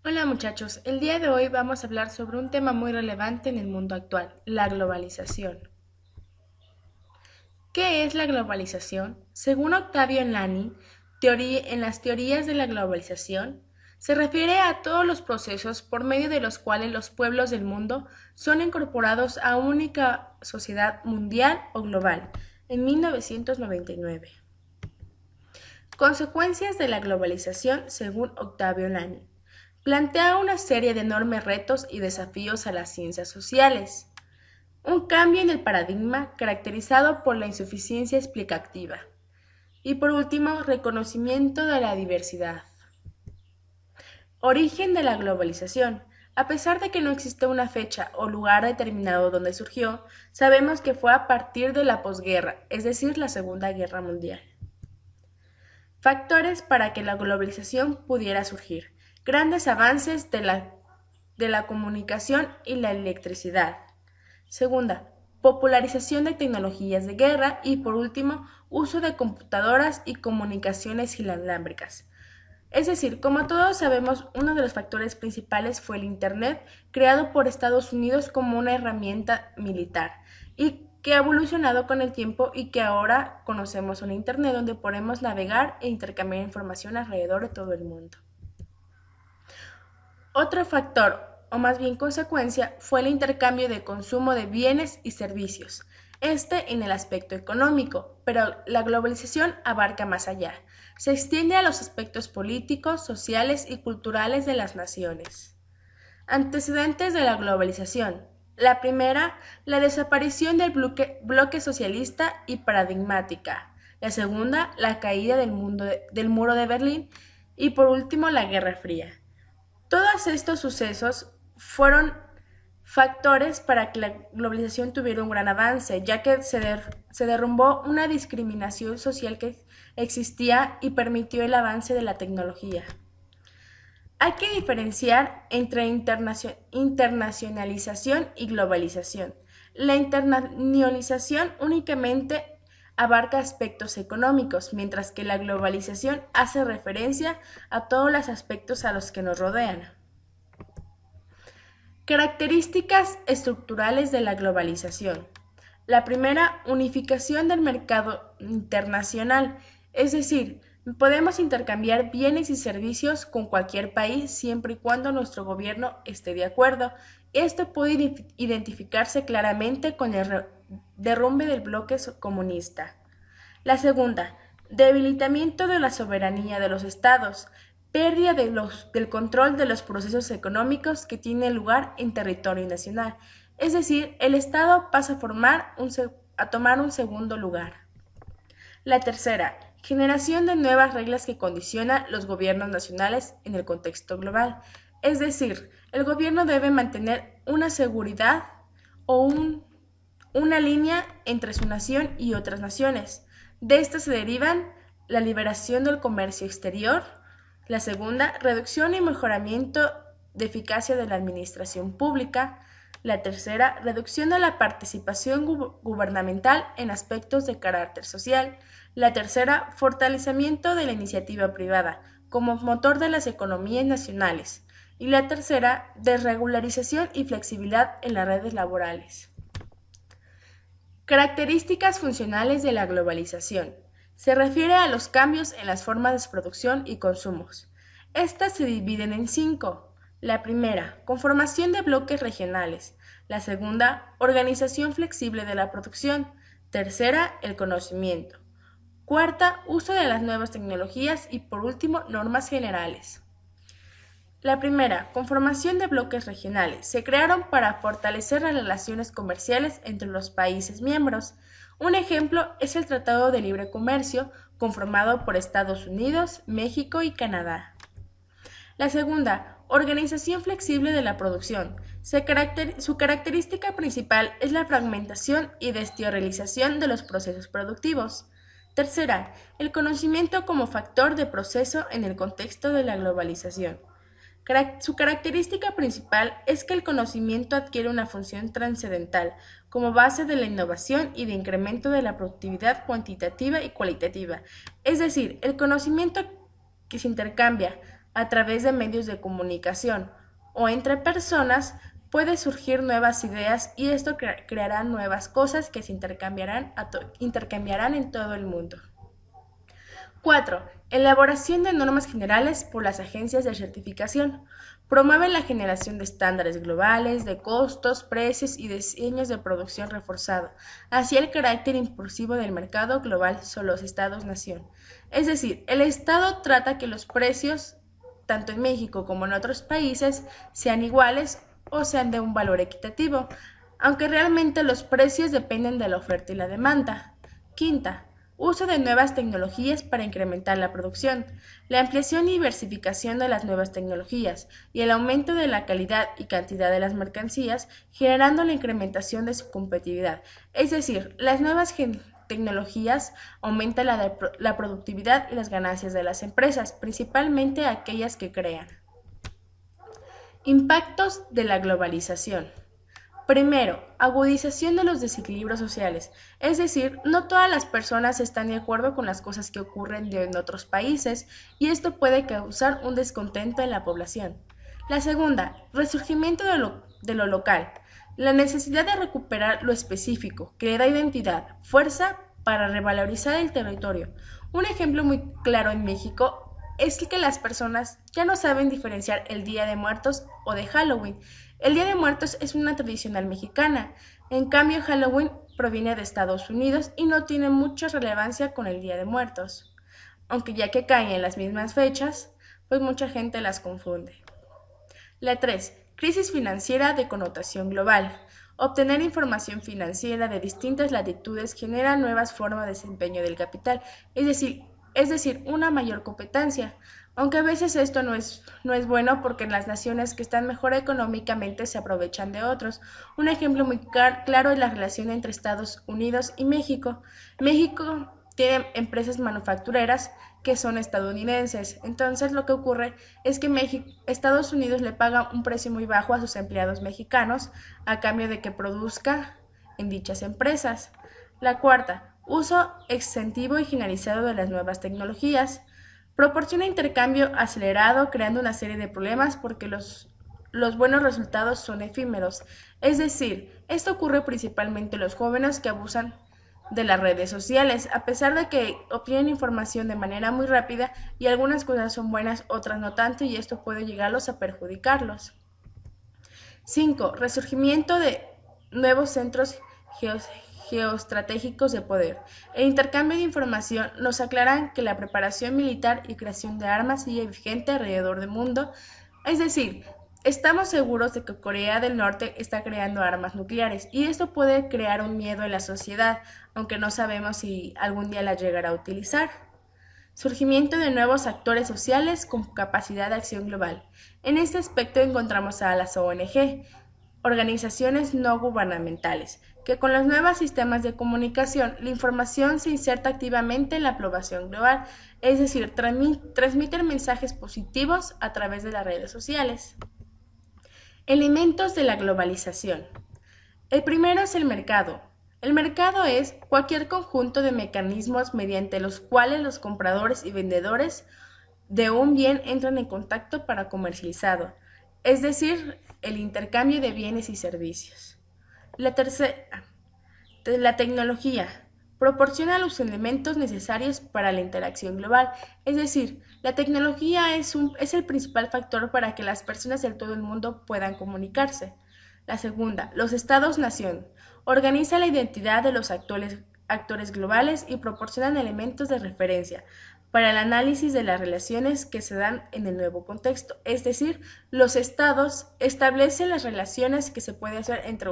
Hola muchachos, el día de hoy vamos a hablar sobre un tema muy relevante en el mundo actual, la globalización. ¿Qué es la globalización? Según Octavio Lani, en las teorías de la globalización, se refiere a todos los procesos por medio de los cuales los pueblos del mundo son incorporados a una única sociedad mundial o global, en 1999. Consecuencias de la globalización según Octavio Lani. Plantea una serie de enormes retos y desafíos a las ciencias sociales. Un cambio en el paradigma caracterizado por la insuficiencia explicativa. Y por último, reconocimiento de la diversidad. Origen de la globalización. A pesar de que no existe una fecha o lugar determinado donde surgió, sabemos que fue a partir de la posguerra, es decir, la Segunda Guerra Mundial. Factores para que la globalización pudiera surgir. Grandes avances de la comunicación y la electricidad. Segunda, popularización de tecnologías de guerra y por último, uso de computadoras y comunicaciones inalámbricas. Es decir, como todos sabemos, uno de los factores principales fue el Internet, creado por Estados Unidos como una herramienta militar y que ha evolucionado con el tiempo y que ahora conocemos un Internet donde podemos navegar e intercambiar información alrededor de todo el mundo. Otro factor, o más bien consecuencia, fue el intercambio de consumo de bienes y servicios, este en el aspecto económico, pero la globalización abarca más allá. Se extiende a los aspectos políticos, sociales y culturales de las naciones. Antecedentes de la globalización. La primera, la desaparición del bloque socialista y paradigmática. La segunda, la caída del muro de Berlín. Y por último, la Guerra Fría. Todos estos sucesos fueron factores para que la globalización tuviera un gran avance, ya que se derrumbó una discriminación social que existía y permitió el avance de la tecnología. Hay que diferenciar entre internacionalización y globalización. La internacionalización únicamente abarca aspectos económicos, mientras que la globalización hace referencia a todos los aspectos a los que nos rodean. Características estructurales de la globalización. La primera, unificación del mercado internacional, es decir, podemos intercambiar bienes y servicios con cualquier país siempre y cuando nuestro gobierno esté de acuerdo. Esto puede identificarse claramente con el derrumbe del bloque comunista. La segunda, debilitamiento de la soberanía de los estados, pérdida del control de los procesos económicos que tienen lugar en territorio nacional. Es decir, el Estado pasa a tomar un segundo lugar. La tercera, generación de nuevas reglas que condicionan los gobiernos nacionales en el contexto global. Es decir, el gobierno debe mantener una seguridad o una línea entre su nación y otras naciones. De esta se derivan la liberación del comercio exterior, la segunda, reducción y mejoramiento de eficacia de la administración pública, la tercera, reducción de la participación gubernamental en aspectos de carácter social, la tercera, fortalecimiento de la iniciativa privada como motor de las economías nacionales, y la tercera, desregularización y flexibilidad en las redes laborales. Características funcionales de la globalización. Se refiere a los cambios en las formas de producción y consumos. Estas se dividen en cinco. La primera, conformación de bloques regionales. La segunda, organización flexible de la producción. Tercera, el conocimiento. Cuarta, uso de las nuevas tecnologías y por último, normas generales. La primera, conformación de bloques regionales. Se crearon para fortalecer las relaciones comerciales entre los países miembros. Un ejemplo es el Tratado de Libre Comercio, conformado por Estados Unidos, México y Canadá. La segunda, organización flexible de la producción. Su característica principal es la fragmentación y desterialización de los procesos productivos. Tercera, el conocimiento como factor de proceso en el contexto de la globalización. Su característica principal es que el conocimiento adquiere una función trascendental como base de la innovación y de incremento de la productividad cuantitativa y cualitativa. Es decir, el conocimiento que se intercambia a través de medios de comunicación o entre personas, puede surgir nuevas ideas y esto creará nuevas cosas que se intercambiarán en todo el mundo. 4. Elaboración de normas generales por las agencias de certificación. Promueve la generación de estándares globales, de costos, precios y diseños de producción reforzado, así el carácter impulsivo del mercado global son los estados-nación. Es decir, el Estado trata que los precios, tanto en México como en otros países, sean iguales o sean de un valor equitativo, aunque realmente los precios dependen de la oferta y la demanda. Quinta, uso de nuevas tecnologías para incrementar la producción, la ampliación y diversificación de las nuevas tecnologías y el aumento de la calidad y cantidad de las mercancías, generando la incrementación de su competitividad. Es decir, las nuevas tecnologías aumentan la productividad y las ganancias de las empresas, principalmente aquellas que crean. Impactos de la globalización. Primero, agudización de los desequilibrios sociales, es decir, no todas las personas están de acuerdo con las cosas que ocurren en otros países y esto puede causar un descontento en la población. La segunda, resurgimiento de lo local, la necesidad de recuperar lo específico, que le da identidad, fuerza para revalorizar el territorio. Un ejemplo muy claro en México es que las personas ya no saben diferenciar el Día de Muertos o de Halloween. El Día de Muertos es una tradicional mexicana, en cambio Halloween proviene de Estados Unidos y no tiene mucha relevancia con el Día de Muertos, aunque ya que caen en las mismas fechas, pues mucha gente las confunde. La 3. Crisis financiera de connotación global. Obtener información financiera de distintas latitudes genera nuevas formas de desempeño del capital, es decir, una mayor competencia, aunque a veces esto no es bueno porque las naciones que están mejor económicamente se aprovechan de otros. Un ejemplo muy claro es la relación entre Estados Unidos y México. México tiene empresas manufactureras que son estadounidenses. Entonces lo que ocurre es que Estados Unidos le paga un precio muy bajo a sus empleados mexicanos a cambio de que produzca en dichas empresas. La cuarta, uso extensivo y generalizado de las nuevas tecnologías. Proporciona intercambio acelerado creando una serie de problemas porque los buenos resultados son efímeros. Es decir, esto ocurre principalmente en los jóvenes que abusan de las redes sociales, a pesar de que obtienen información de manera muy rápida y algunas cosas son buenas, otras no tanto y esto puede llegarlos a perjudicarlos. 5. Resurgimiento de nuevos centros geoestratégicos de poder. El intercambio de información nos aclaran que la preparación militar y creación de armas sigue vigente alrededor del mundo, es decir, estamos seguros de que Corea del Norte está creando armas nucleares y esto puede crear un miedo en la sociedad, aunque no sabemos si algún día la llegará a utilizar. Surgimiento de nuevos actores sociales con capacidad de acción global. En este aspecto encontramos a las ONG, organizaciones no gubernamentales, que con los nuevos sistemas de comunicación, la información se inserta activamente en la población global, es decir, transmiten mensajes positivos a través de las redes sociales. Elementos de la globalización. El primero es el mercado. El mercado es cualquier conjunto de mecanismos mediante los cuales los compradores y vendedores de un bien entran en contacto para comercializado, es decir, el intercambio de bienes y servicios. La tercera, la tecnología. Proporciona los elementos necesarios para la interacción global, es decir, la tecnología es el principal factor para que las personas de todo el mundo puedan comunicarse. La segunda, los estados-nación. Organiza la identidad de los actores globales y proporcionan elementos de referencia para el análisis de las relaciones que se dan en el nuevo contexto. Es decir, los estados establecen las relaciones que se puede hacer entre